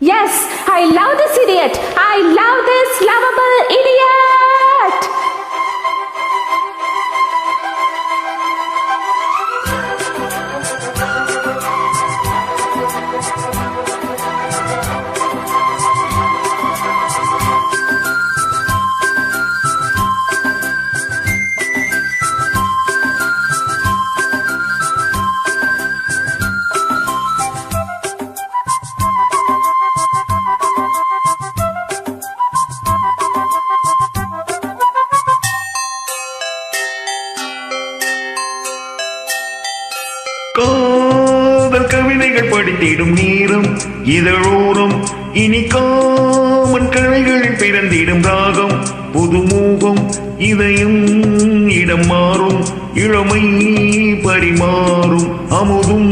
Yes, I love this idiot. I love this lovable idiot. காதல் கவிதைகள் படித்திடும் நீரும் இதழோரம் இனி காமன் கழைகளில் பிறந்திடும் ராகம் புதுமுகம் இதயம் இடம் மாறும் இளமை பரிமாறும் அமுதும்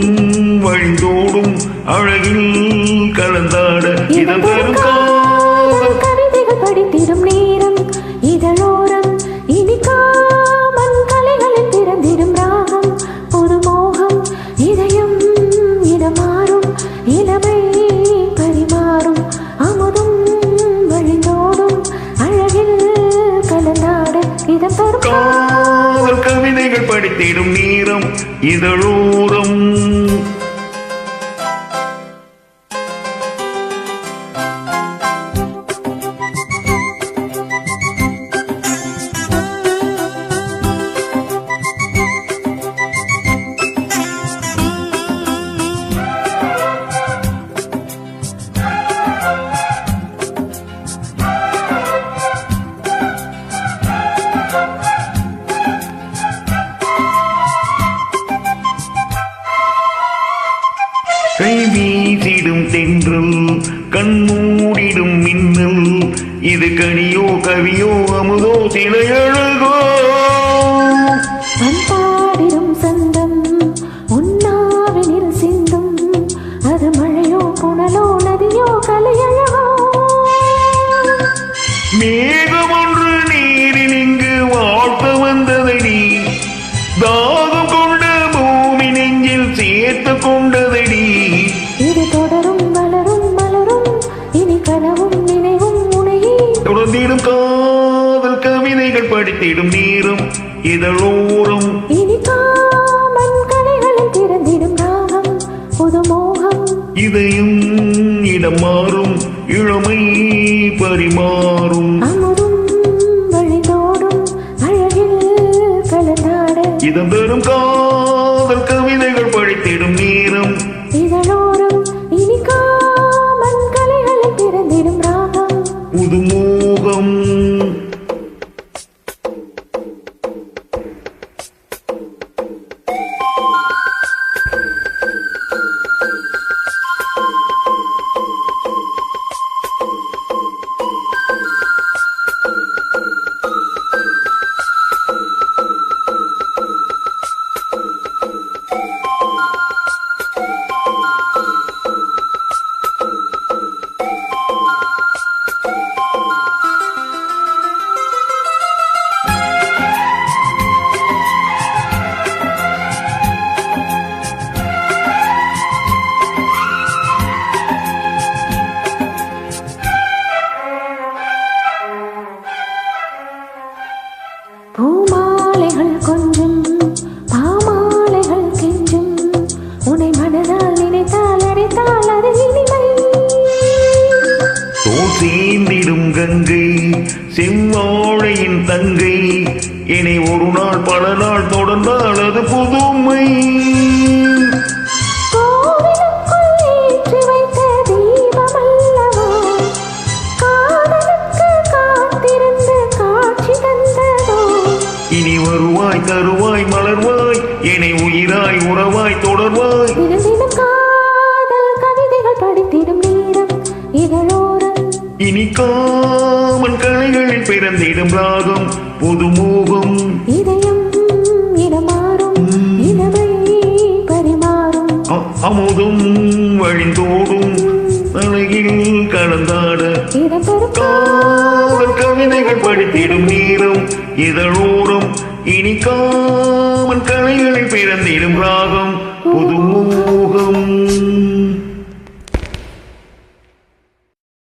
வழிந்தோடும் அழகில் கலந்தாட இதம் தரும் காதல் கவிதைகள் படித்திடும் நேரம் இதழோரம் இனி காமன் கலைகளில் பிறந்திடும் ராகம் ஒரு மோகம் இதயம் இடமாறும் இளமை பரிமாறும் அமுதும் வழிந்தோடும் அழகில் கலந்தாட இதம் தரும் காதல் கவிதைகள் படித்திடும் நேரம் இதழோரம் கை வீசிடும் தென்றல் கண்மூடிடும் மின்னல் இது கனியோ கவியோ அமுதோ சிலையழகோ பாடிடும் சந்தம் உன்னாவினில் சிந்தும் அது மழையோ புனலோ நதியோ கலையழகோ மேகம் ஒன்று நீரில் இங்கு வாழ்த்த வந்ததடி தாகம் கொண்ட பூமி நெஞ்சில் சேர்த்து கொண்டதடி இது தொடரும் வளரும் மலரும் இனி கனவும் நினைவும் உனையே தொடர்ந்திடும் காதல் கவிதைகள் படித்திடும் நேரம் இதழோரம் இனி காமன் கலைகளில் பிறந்திடும் ராகம் புது மோகம் இதயம் இடம் மாறும் இளமை பரிமாறும் அமுதும் வழிந்தோடும் அழகில் கலந்தாட இதம் தரும் காதல் கவிதைகள் படித்திடும் நேரம் இதழோரம் இனி காமன் கலைகளில் பிறந்திடும் ராகம் புதுமோகம் பூமாலைகள் கொஞ்சும் பாமாலைகள் கெஞ்சும் உன்னை மனதால் நினைத்தால் அடைத்தால் அது இனிமை தோல் சேர்ந்திடும் கங்கை செம்மாழையின் தங்கை என்னை ஒரு நாள் பல நாள் தொடர்ந்தால் அது புதுமை கோவிலுக்குள் ஏற்றி வைத்த தீபமல்லவா காதலுக்கு காத்திருந்து காட்சி தந்ததோ இனி வருவாய் தருவாய் மலர்வாய் என்னை உயிராய் உறவாய் தொடர்வாய் தினம் தினம் காதல் கவிதைகள் படித்திடும் நேரம் இதழோரம் இனி காமன் கலைகளில் பிறந்திடும் ராகம் புதுமோகம் இதயம் இடமாறும் இளமை பரிமாறும் அமுதும் வழிந்தோடும் அழகில் கலந்தாட இடம் தரும் காதல் கவிதைகள் படித்திடும் நேரம் இதழோரம் இனி காமன் கலைகளில் பிறந்திடும் ராகம் புதுமோகம்